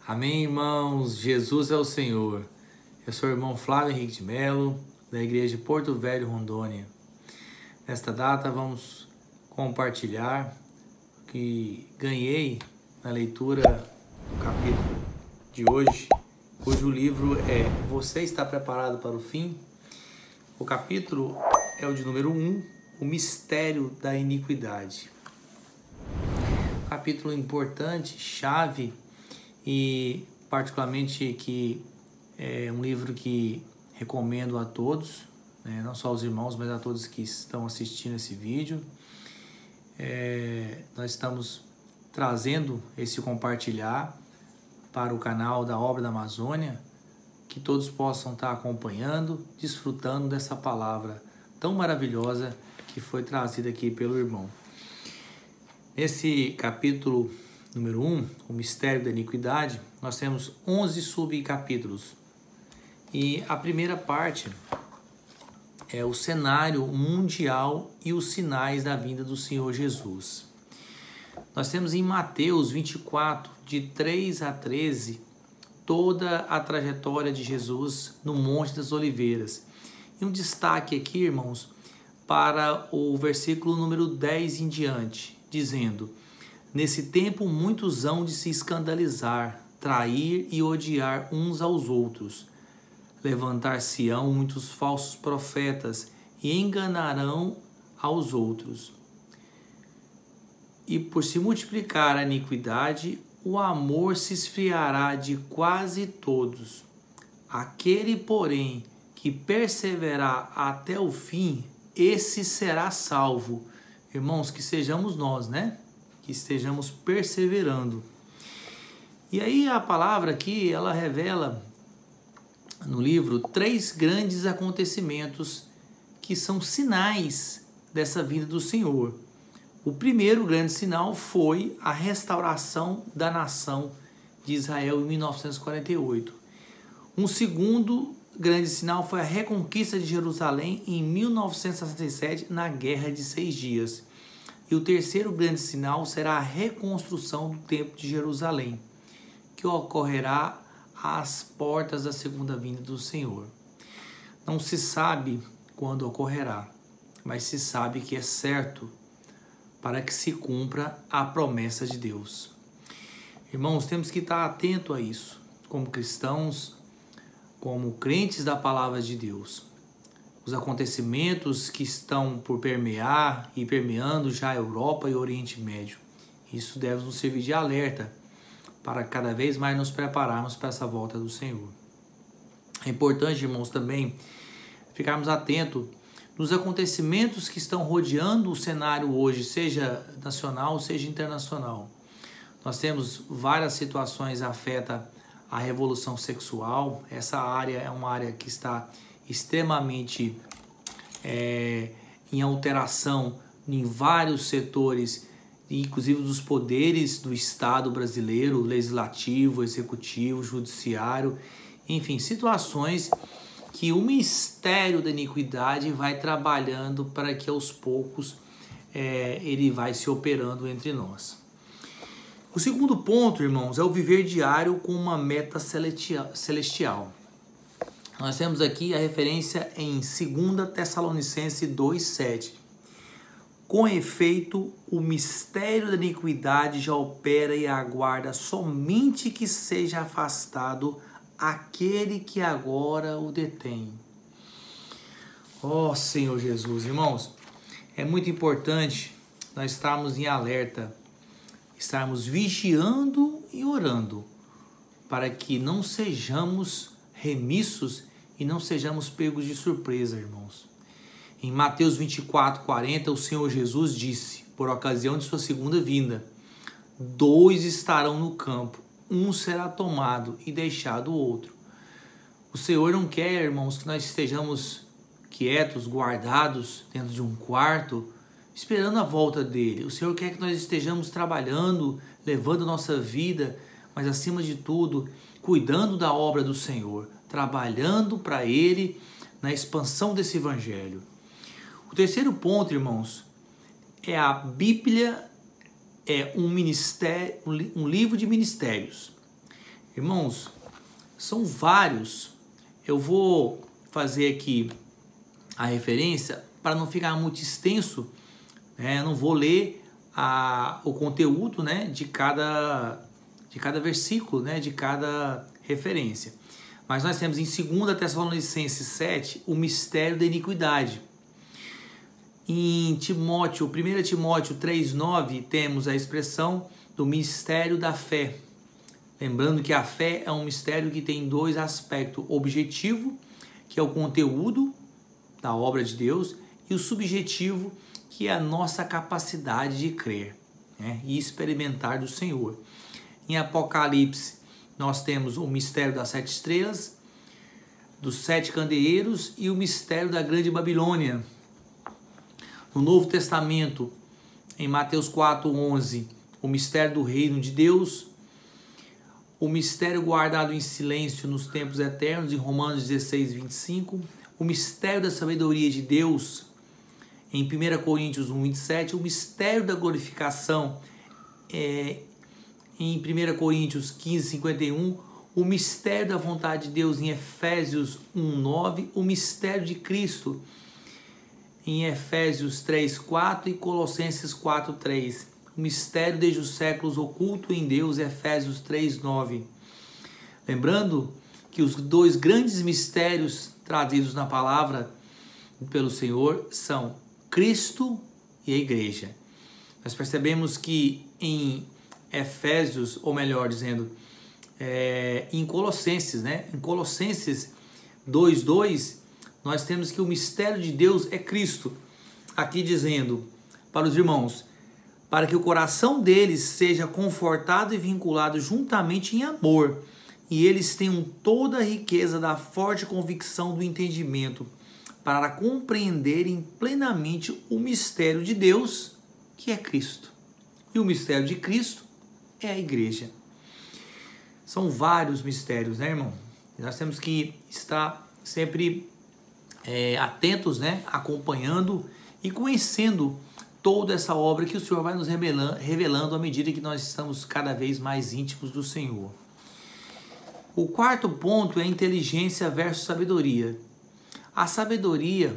Amém, irmãos? Jesus é o Senhor. Eu sou o irmão Flávio Henrique de Melo, da Igreja de Porto Velho, Rondônia. Nesta data vamos compartilhar o que ganhei na leitura do capítulo de hoje, cujo livro é Você está preparado para o fim? O capítulo é o de número 1, o mistério da iniquidade. Capítulo importante, chave, e particularmente que é um livro que recomendo a todos, né? Não só aos irmãos, mas a todos que estão assistindo esse vídeo. Nós estamos trazendo esse compartilhar para o canal da Obra da Amazônia, que todos possam estar acompanhando, desfrutando dessa palavra tão maravilhosa que foi trazida aqui pelo irmão. Nesse capítulo número 1, o mistério da iniquidade, nós temos 11 subcapítulos. E a primeira parte é o cenário mundial e os sinais da vinda do Senhor Jesus. Nós temos em Mateus 24, de 3 a 13, toda a trajetória de Jesus no Monte das Oliveiras. E um destaque aqui, irmãos, para o versículo número 10 em diante, dizendo: nesse tempo muitos hão de se escandalizar, trair e odiar uns aos outros. Levantar-se-ão muitos falsos profetas e enganarão aos outros. E por se multiplicar a iniquidade, o amor se esfriará de quase todos. Aquele, porém, que perseverar até o fim, esse será salvo. Irmãos, que sejamos nós, né? Que estejamos perseverando. E aí a palavra aqui, ela revela no livro 3 grandes acontecimentos que são sinais dessa vinda do Senhor. O primeiro grande sinal foi a restauração da nação de Israel em 1948. Um segundo grande sinal foi a reconquista de Jerusalém em 1967, na Guerra de 6 Dias. E o terceiro grande sinal será a reconstrução do Templo de Jerusalém, que ocorrerá às portas da segunda vinda do Senhor. Não se sabe quando ocorrerá, mas se sabe que é certo para que se cumpra a promessa de Deus. Irmãos, temos que estar atento a isso, como cristãos, como crentes da palavra de Deus. Os acontecimentos que estão por permear e permeando já a Europa e o Oriente Médio. Isso deve nos servir de alerta para cada vez mais nos prepararmos para essa volta do Senhor. É importante, irmãos, também ficarmos atentos nos acontecimentos que estão rodeando o cenário hoje, seja nacional, seja internacional. Nós temos várias situações que afetam a revolução sexual. Essa área é uma área que está extremamente em alteração em vários setores, inclusive dos poderes do Estado brasileiro, legislativo, executivo, judiciário, enfim, situações que o mistério da iniquidade vai trabalhando para que aos poucos ele vai se operando entre nós. O segundo ponto, irmãos, é o viver diário com uma meta celestial. Nós temos aqui a referência em 2 Tessalonicenses 2,7. Com efeito, o mistério da iniquidade já opera e aguarda somente que seja afastado aquele que agora o detém. Ó Senhor Jesus, irmãos, é muito importante nós estarmos em alerta, estarmos vigiando e orando, para que não sejamos remissos e não sejamos pegos de surpresa, irmãos. Em Mateus 24:40, o Senhor Jesus disse, por ocasião de sua segunda vinda: 2 estarão no campo, um será tomado e deixado o outro. O Senhor não quer, irmãos, que nós estejamos quietos, guardados dentro de um quarto, esperando a volta dele. O Senhor quer que nós estejamos trabalhando, levando a nossa vida, mas acima de tudo, cuidando da obra do Senhor, trabalhando para Ele na expansão desse Evangelho. O terceiro ponto, irmãos, é a Bíblia, é um livro de ministérios. Irmãos, são vários. Eu vou fazer aqui a referência para não ficar muito extenso. Eu não vou ler o conteúdo, né, de cada versículo, né, de cada referência. Mas nós temos em 2 Tessalonicenses 7 o mistério da iniquidade. Em 1 Timóteo 3,9 temos a expressão do mistério da fé. Lembrando que a fé é um mistério que tem dois aspectos: objetivo, que é o conteúdo da obra de Deus, e o subjetivo, que é a nossa capacidade de crer, né, e experimentar do Senhor. Em Apocalipse, nós temos o mistério das 7 estrelas, dos 7 candeeiros e o mistério da grande Babilônia. No Novo Testamento, em Mateus 4,11, o mistério do reino de Deus, o mistério guardado em silêncio nos tempos eternos, em Romanos 16,25, o mistério da sabedoria de Deus, em 1 Coríntios 1,27, o mistério da glorificação, em 1 Coríntios 15,51, o mistério da vontade de Deus em Efésios 1,9, o mistério de Cristo em Efésios 3,4 e Colossenses 4,3, o mistério desde os séculos oculto em Deus, Efésios 3,9. Lembrando que os dois grandes mistérios trazidos na palavra pelo Senhor são Cristo e a igreja. Nós percebemos que em Efésios, ou melhor dizendo, em Colossenses, né? Em Colossenses 2:2, nós temos que o mistério de Deus é Cristo. Aqui dizendo para os irmãos, para que o coração deles seja confortado e vinculado juntamente em amor, e eles tenham toda a riqueza da forte convicção do entendimento, para compreenderem plenamente o mistério de Deus, que é Cristo. E o mistério de Cristo é a igreja. São vários mistérios, né, irmão? Nós temos que estar sempre atentos, né, acompanhando e conhecendo toda essa obra que o Senhor vai nos revelando à medida que nós estamos cada vez mais íntimos do Senhor. O quarto ponto é inteligência versus sabedoria. A sabedoria,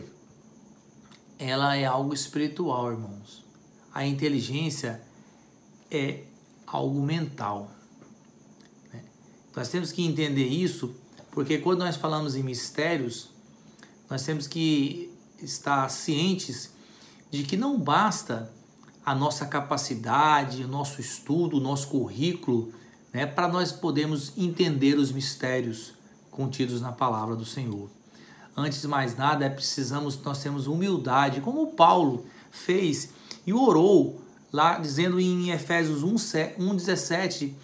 ela é algo espiritual, irmãos. A inteligência é algo mental. Nós temos que entender isso, porque quando nós falamos em mistérios, nós temos que estar cientes de que não basta a nossa capacidade, o nosso estudo, o nosso currículo, né, para nós podermos entender os mistérios contidos na palavra do Senhor. Antes de mais nada, nós temos humildade, como Paulo fez e orou, lá dizendo em Efésios 1:17,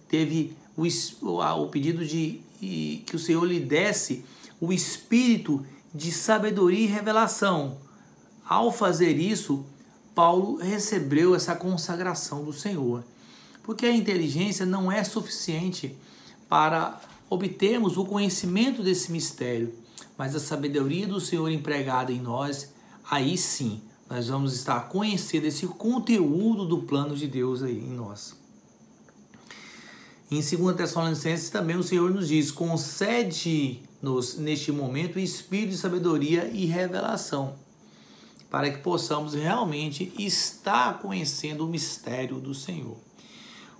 teve o pedido de que o Senhor lhe desse o espírito de sabedoria e revelação. Ao fazer isso, Paulo recebeu essa consagração do Senhor. Porque a inteligência não é suficiente para obtermos o conhecimento desse mistério, mas a sabedoria do Senhor empregada em nós, aí sim, nós vamos estar conhecendo esse conteúdo do plano de Deus aí em nós. Em 2 Tessalonicenses também o Senhor nos diz: concede-nos neste momento o espírito de sabedoria e revelação, para que possamos realmente estar conhecendo o mistério do Senhor.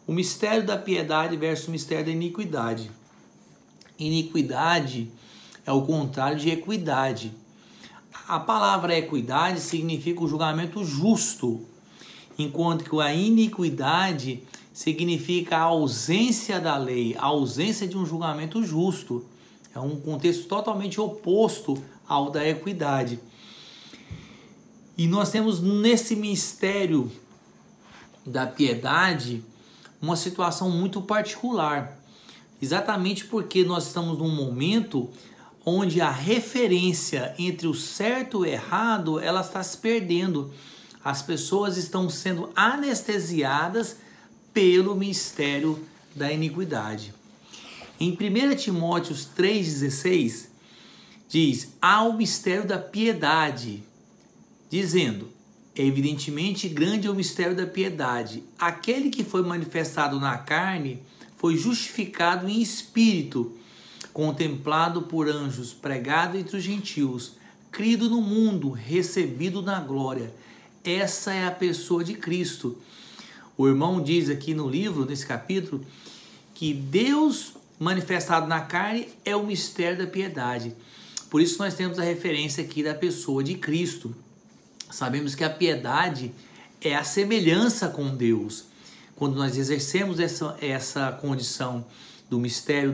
O mistério da piedade versus o mistério da iniquidade. Iniquidade é o contrário de equidade. A palavra equidade significa o julgamento justo, enquanto que a iniquidade significa a ausência da lei, a ausência de um julgamento justo. É um contexto totalmente oposto ao da equidade. E nós temos nesse mistério da piedade uma situação muito particular, exatamente porque nós estamos num momento onde a referência entre o certo e o errado, ela está se perdendo. As pessoas estão sendo anestesiadas pelo mistério da iniquidade. Em 1 Timóteo 3,16 diz: há o mistério da piedade, dizendo: evidentemente grande é o mistério da piedade. Aquele que foi manifestado na carne foi justificado em espírito, contemplado por anjos, pregado entre os gentios, crido no mundo, recebido na glória. Essa é a pessoa de Cristo. O irmão diz aqui no livro, nesse capítulo, que Deus manifestado na carne é o mistério da piedade. Por isso nós temos a referência aqui da pessoa de Cristo. Sabemos que a piedade é a semelhança com Deus. Quando nós exercemos essa condição do mistério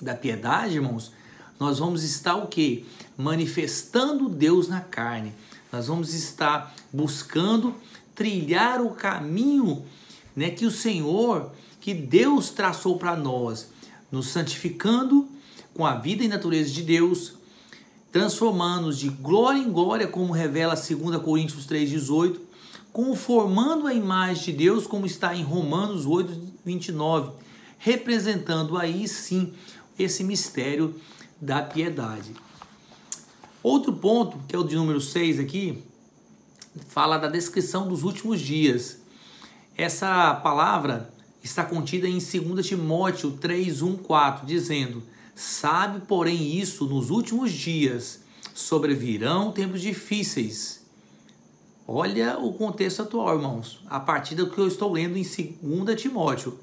da piedade, irmãos, nós vamos estar o quê? Manifestando Deus na carne. Nós vamos estar buscando trilhar o caminho, né, que o Senhor, que Deus traçou para nós, nos santificando com a vida e natureza de Deus, transformando-nos de glória em glória, como revela 2 Coríntios 3,18, conformando a imagem de Deus, como está em Romanos 8,29, representando aí sim esse mistério da piedade. Outro ponto, que é o de número 6 aqui, fala da descrição dos últimos dias. Essa palavra está contida em 2 Timóteo 3:1-4, dizendo: sabe, porém, isso, nos últimos dias sobrevirão tempos difíceis. Olha o contexto atual, irmãos, a partir do que eu estou lendo em 2 Timóteo.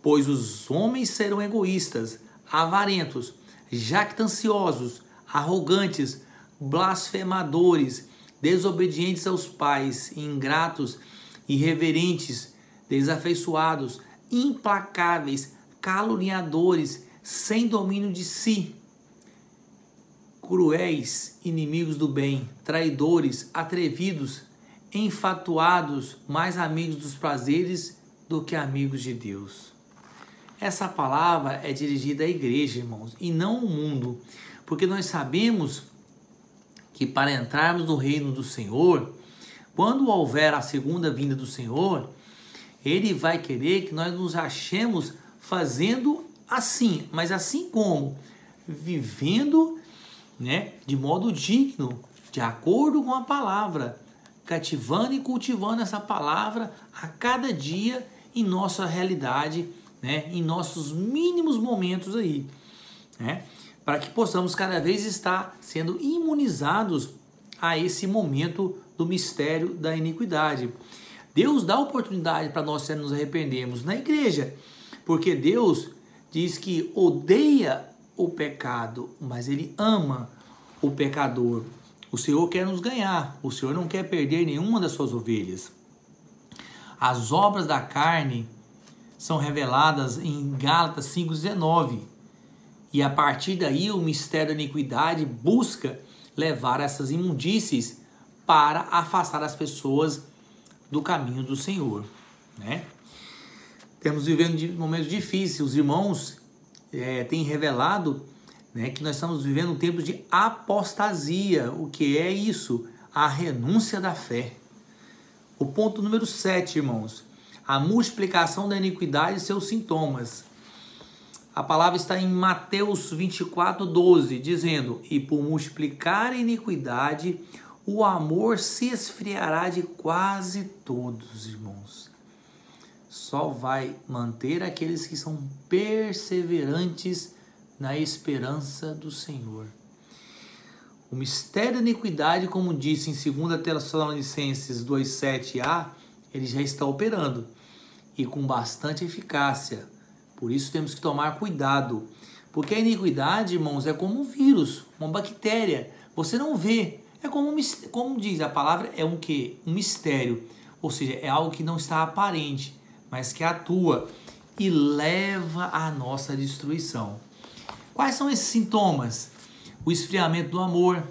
Pois os homens serão egoístas, avarentos, jactanciosos, arrogantes, blasfemadores, desobedientes aos pais, ingratos, irreverentes, desafeiçoados, implacáveis, caluniadores, sem domínio de si, cruéis, inimigos do bem, traidores, atrevidos, enfatuados, mais amigos dos prazeres do que amigos de Deus. Essa palavra é dirigida à igreja, irmãos, e não ao mundo, porque nós sabemos que para entrarmos no reino do Senhor, quando houver a segunda vinda do Senhor, Ele vai querer que nós nos achemos fazendo assim, mas assim como? Vivendo, né, de modo digno, de acordo com a palavra, cativando e cultivando essa palavra a cada dia em nossa realidade, né, em nossos mínimos momentos aí, né, para que possamos cada vez estar sendo imunizados a esse momento do mistério da iniquidade. Deus dá oportunidade para nós nos arrependermos na igreja, porque Deus diz que odeia o pecado, mas Ele ama o pecador. O Senhor quer nos ganhar, o Senhor não quer perder nenhuma das suas ovelhas. As obras da carne são reveladas em Gálatas 5,19. E a partir daí o mistério da iniquidade busca levar essas imundícies para afastar as pessoas do caminho do Senhor, né? Estamos vivendo momentos difíceis. Os irmãos têm revelado, né, que nós estamos vivendo um tempo de apostasia. O que é isso? A renúncia da fé. O ponto número 7, irmãos. A multiplicação da iniquidade e seus sintomas. A palavra está em Mateus 24:12, dizendo: e por multiplicar a iniquidade, o amor se esfriará de quase todos, irmãos. Só vai manter aqueles que são perseverantes na esperança do Senhor. O mistério da iniquidade, como disse em 2 Tessalonicenses 2:7a, ele já está operando e com bastante eficácia. Por isso temos que tomar cuidado, porque a iniquidade, irmãos, é como um vírus, uma bactéria. Você não vê, é como diz a palavra, é um quê? Um mistério, ou seja, é algo que não está aparente, mas que atua e leva à nossa destruição. Quais são esses sintomas? O esfriamento do amor,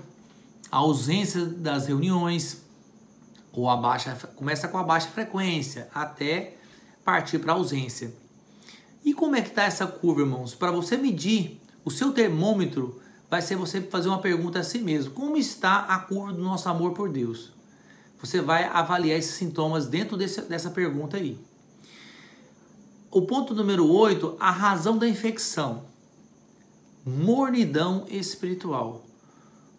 a ausência das reuniões, ou começa com a baixa frequência, até partir para a ausência. E como é que está essa curva, irmãos? Para você medir o seu termômetro, vai ser você fazer uma pergunta a si mesmo. Como está a curva do nosso amor por Deus? Você vai avaliar esses sintomas dentro dessa pergunta aí. O ponto número 8, a razão da infecção. Mornidão espiritual.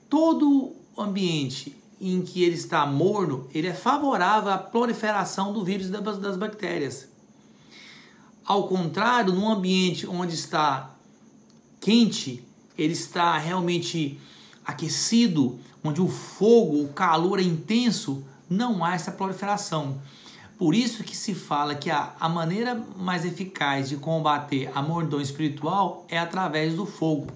Todo ambiente em que ele está morno, ele é favorável à proliferação do vírus e das bactérias. Ao contrário, num ambiente onde está quente, ele está realmente aquecido, onde o fogo, o calor é intenso, não há essa proliferação. Por isso que se fala que a maneira mais eficaz de combater a mordomia espiritual é através do fogo.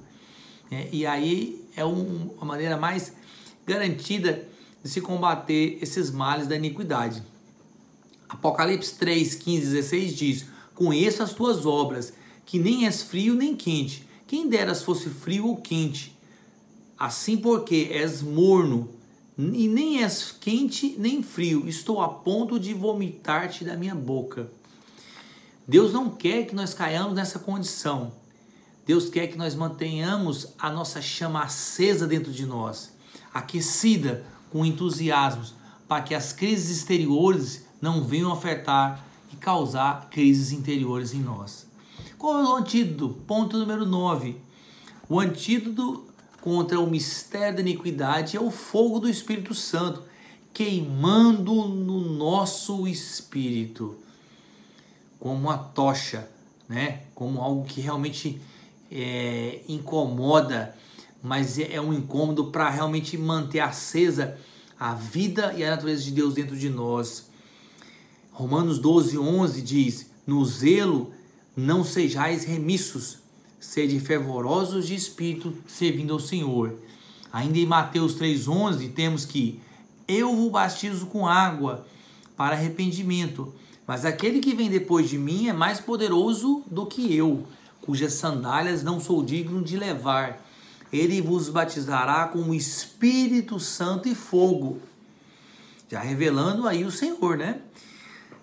E aí é a maneira mais garantida de se combater esses males da iniquidade. Apocalipse 3, 15, 16 diz: conheço as tuas obras, que nem és frio nem quente. Quem deras fosse frio ou quente. Assim porque és morno, e nem és quente nem frio, estou a ponto de vomitar-te da minha boca. Deus não quer que nós caiamos nessa condição. Deus quer que nós mantenhamos a nossa chama acesa dentro de nós, aquecida com entusiasmo, para que as crises exteriores não venham afetar e causar crises interiores em nós. Qual é o antídoto? Ponto número 9. O antídoto contra o mistério da iniquidade é o fogo do Espírito Santo, queimando no nosso espírito, como uma tocha, né? Como algo que realmente incomoda, mas é um incômodo para realmente manter acesa a vida e a natureza de Deus dentro de nós. Romanos 12, 11 diz: no zelo não sejais remissos, sede fervorosos de espírito, servindo ao Senhor. Ainda em Mateus 3,11 temos que: eu vos batizo com água para arrependimento, mas aquele que vem depois de mim é mais poderoso do que eu, cujas sandálias não sou digno de levar. Ele vos batizará com o Espírito Santo e fogo. Já revelando aí o Senhor, né?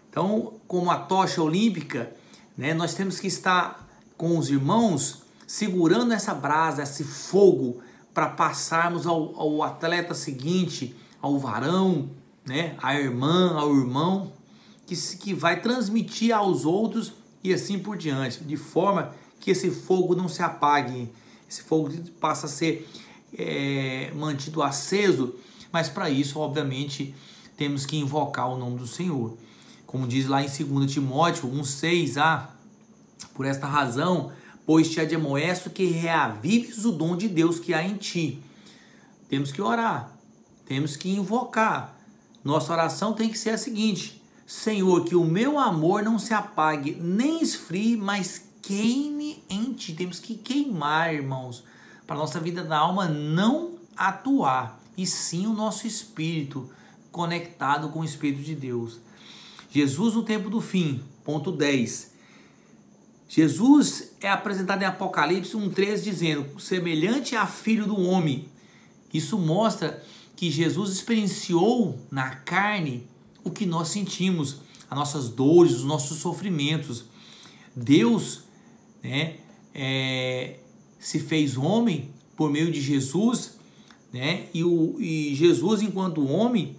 Então, como a tocha olímpica, né, nós temos que estar com os irmãos segurando essa brasa, esse fogo, para passarmos ao atleta seguinte, ao varão, né, à irmã, ao irmão, que vai transmitir aos outros e assim por diante, de forma que esse fogo não se apague, esse fogo passa a ser mantido aceso, mas para isso, obviamente, temos que invocar o nome do Senhor. Como diz lá em 2 Timóteo 1,6, por esta razão, pois te admoesto que reavives o dom de Deus que há em ti. Temos que orar, temos que invocar. Nossa oração tem que ser a seguinte: Senhor, que o meu amor não se apague, nem esfrie, mas queime em ti. Temos que queimar, irmãos, para a nossa vida da alma não atuar, e sim o nosso espírito conectado com o Espírito de Deus. Jesus no tempo do fim, ponto 10. Jesus é apresentado em Apocalipse 1,13 dizendo: semelhante a filho do homem. Isso mostra que Jesus experienciou na carne o que nós sentimos, as nossas dores, os nossos sofrimentos. Deus, né, se fez homem por meio de Jesus, né, e Jesus, enquanto homem,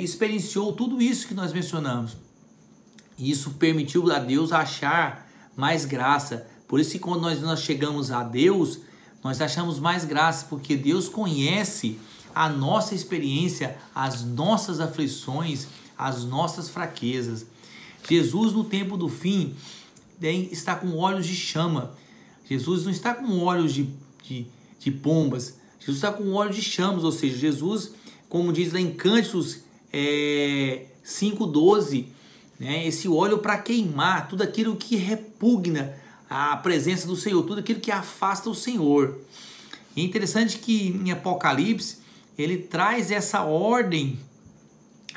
experienciou tudo isso que nós mencionamos. E isso permitiu a Deus achar mais graça. Por isso que quando nós chegamos a Deus, nós achamos mais graça, porque Deus conhece a nossa experiência, as nossas aflições, as nossas fraquezas. Jesus no tempo do fim está com olhos de chama. Jesus não está com olhos de pombas. Jesus está com olhos de chamas, ou seja, Jesus, como diz lá em Cânticos 5,12, né, esse óleo para queimar tudo aquilo que repugna a presença do Senhor, tudo aquilo que afasta o Senhor. E é interessante que em Apocalipse ele traz essa ordem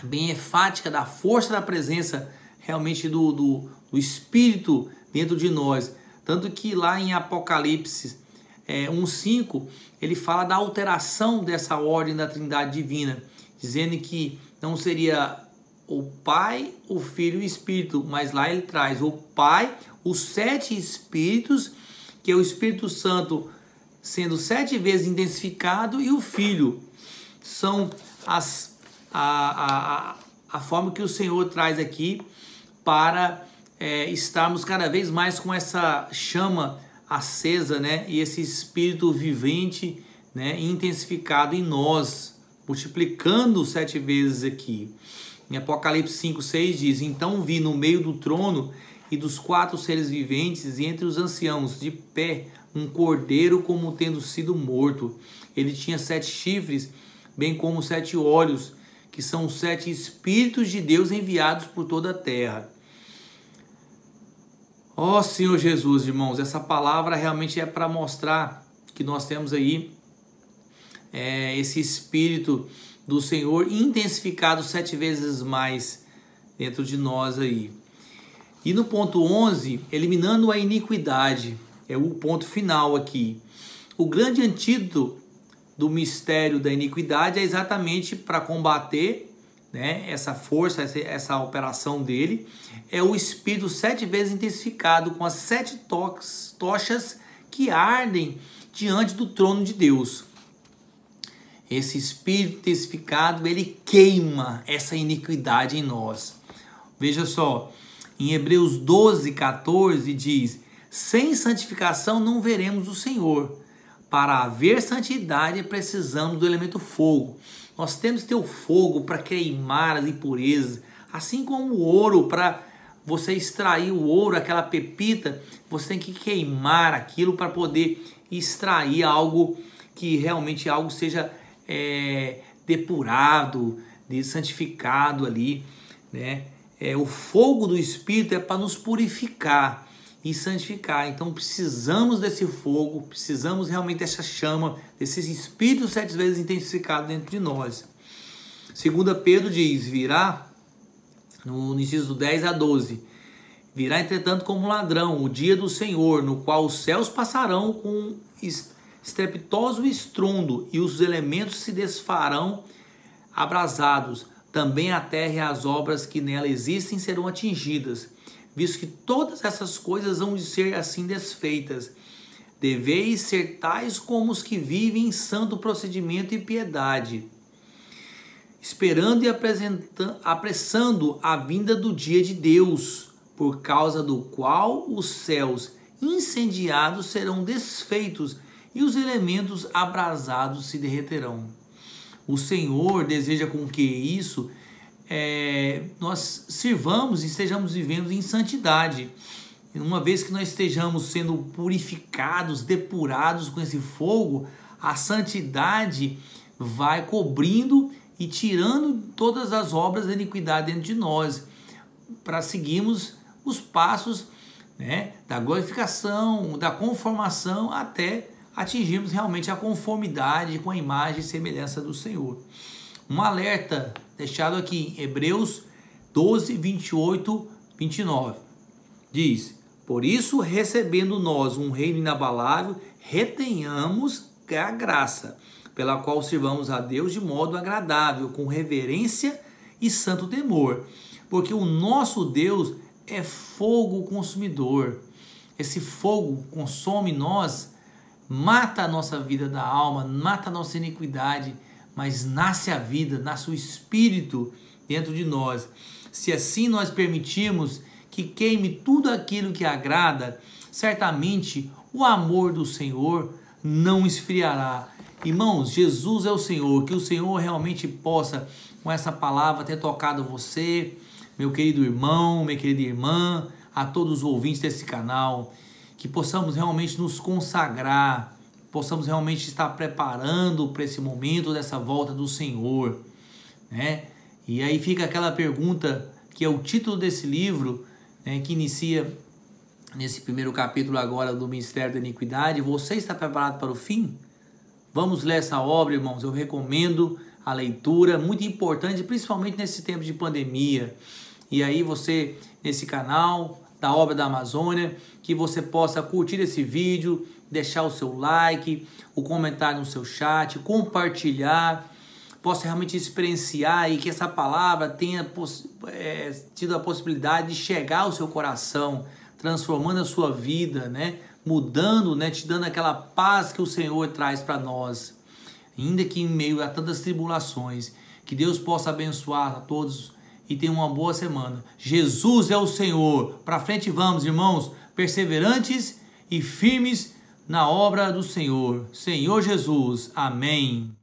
bem enfática da força da presença realmente do Espírito dentro de nós. Tanto que lá em Apocalipse 1,5 ele fala da alteração dessa ordem da Trindade Divina, dizendo que não seria o Pai, o Filho e o Espírito, mas lá ele traz o Pai, os 7 Espíritos, que é o Espírito Santo sendo 7 vezes intensificado, e o Filho. São a forma que o Senhor traz aqui para estarmos cada vez mais com essa chama acesa, né? E esse Espírito vivente, né? Intensificado em nós, multiplicando 7 vezes aqui. Em Apocalipse 5,6 diz: então vi no meio do trono e dos 4 seres viventes, e entre os anciãos, de pé, um cordeiro como tendo sido morto. Ele tinha 7 chifres, bem como 7 olhos, que são os 7 Espíritos de Deus enviados por toda a terra. Ó Senhor Jesus, irmãos, essa palavra realmente é para mostrar que nós temos aí esse Espírito do Senhor intensificado 7 vezes mais dentro de nós aí. E no ponto 11, eliminando a iniquidade, é o ponto final aqui. O grande antídoto do mistério da iniquidade é exatamente para combater, né, essa força, essa operação dele, é o Espírito 7 vezes intensificado, com as 7 tochas que ardem diante do trono de Deus. Esse Espírito intensificado, ele queima essa iniquidade em nós. Veja só, em Hebreus 12, 14 diz: sem santificação não veremos o Senhor. Para haver santidade precisamos do elemento fogo. Nós temos que ter o fogo para queimar as impurezas. Assim como o ouro, para você extrair o ouro, aquela pepita, você tem que queimar aquilo para poder extrair algo que realmente algo seja depurado, santificado ali, né? O fogo do Espírito é para nos purificar e santificar. Então precisamos desse fogo, precisamos realmente dessa chama, desses Espíritos 7 vezes intensificados dentro de nós. 2 Pedro diz, virá, no inciso 10 a 12, virá entretanto como ladrão o dia do Senhor, no qual os céus passarão com estrepitoso estrondo e os elementos se desfarão abrasados. Também a terra e as obras que nela existem serão atingidas, visto que todas essas coisas vão de ser assim desfeitas. Deveis ser tais como os que vivem em santo procedimento e piedade, esperando e apressando a vinda do dia de Deus, por causa do qual os céus incendiados serão desfeitos e os elementos abrasados se derreterão. O Senhor deseja com que isso nós sirvamos e estejamos vivendo em santidade. Uma vez que nós estejamos sendo purificados, depurados com esse fogo, a santidade vai cobrindo e tirando todas as obras da iniquidade dentro de nós, para seguirmos os passos, né, da glorificação, da conformação, até atingirmos realmente a conformidade com a imagem e semelhança do Senhor. Um alerta deixado aqui em Hebreus 12, 28, 29. Diz: por isso, recebendo nós um reino inabalável, retenhamos a graça, pela qual sirvamos a Deus de modo agradável, com reverência e santo temor. Porque o nosso Deus é fogo consumidor. Esse fogo consome nós, mata a nossa vida da alma, mata a nossa iniquidade, mas nasce a vida, nasce o Espírito dentro de nós. Se assim nós permitirmos que queime tudo aquilo que agrada, certamente o amor do Senhor não esfriará. Irmãos, Jesus é o Senhor, que o Senhor realmente possa, com essa palavra, ter tocado você, meu querido irmão, minha querida irmã, a todos os ouvintes desse canal, que possamos realmente nos consagrar, possamos realmente estar preparando para esse momento dessa volta do Senhor, né? E aí fica aquela pergunta, que é o título desse livro, né, que inicia nesse primeiro capítulo agora do Ministério da Iniquidade: você está preparado para o fim? Vamos ler essa obra, irmãos. Eu recomendo a leitura, muito importante, principalmente nesse tempo de pandemia. E aí você, nesse canal da Obra da Amazônia, que você possa curtir esse vídeo, deixar o seu like, o comentário no seu chat, compartilhar, possa realmente experienciar, e que essa palavra tenha tido a possibilidade de chegar ao seu coração, transformando a sua vida, né? Mudando, né? Te dando aquela paz que o Senhor traz para nós, ainda que em meio a tantas tribulações. Que Deus possa abençoar a todos e tenha uma boa semana. Jesus é o Senhor. Para frente vamos, irmãos, perseverantes e firmes na obra do Senhor. Senhor Jesus. Amém.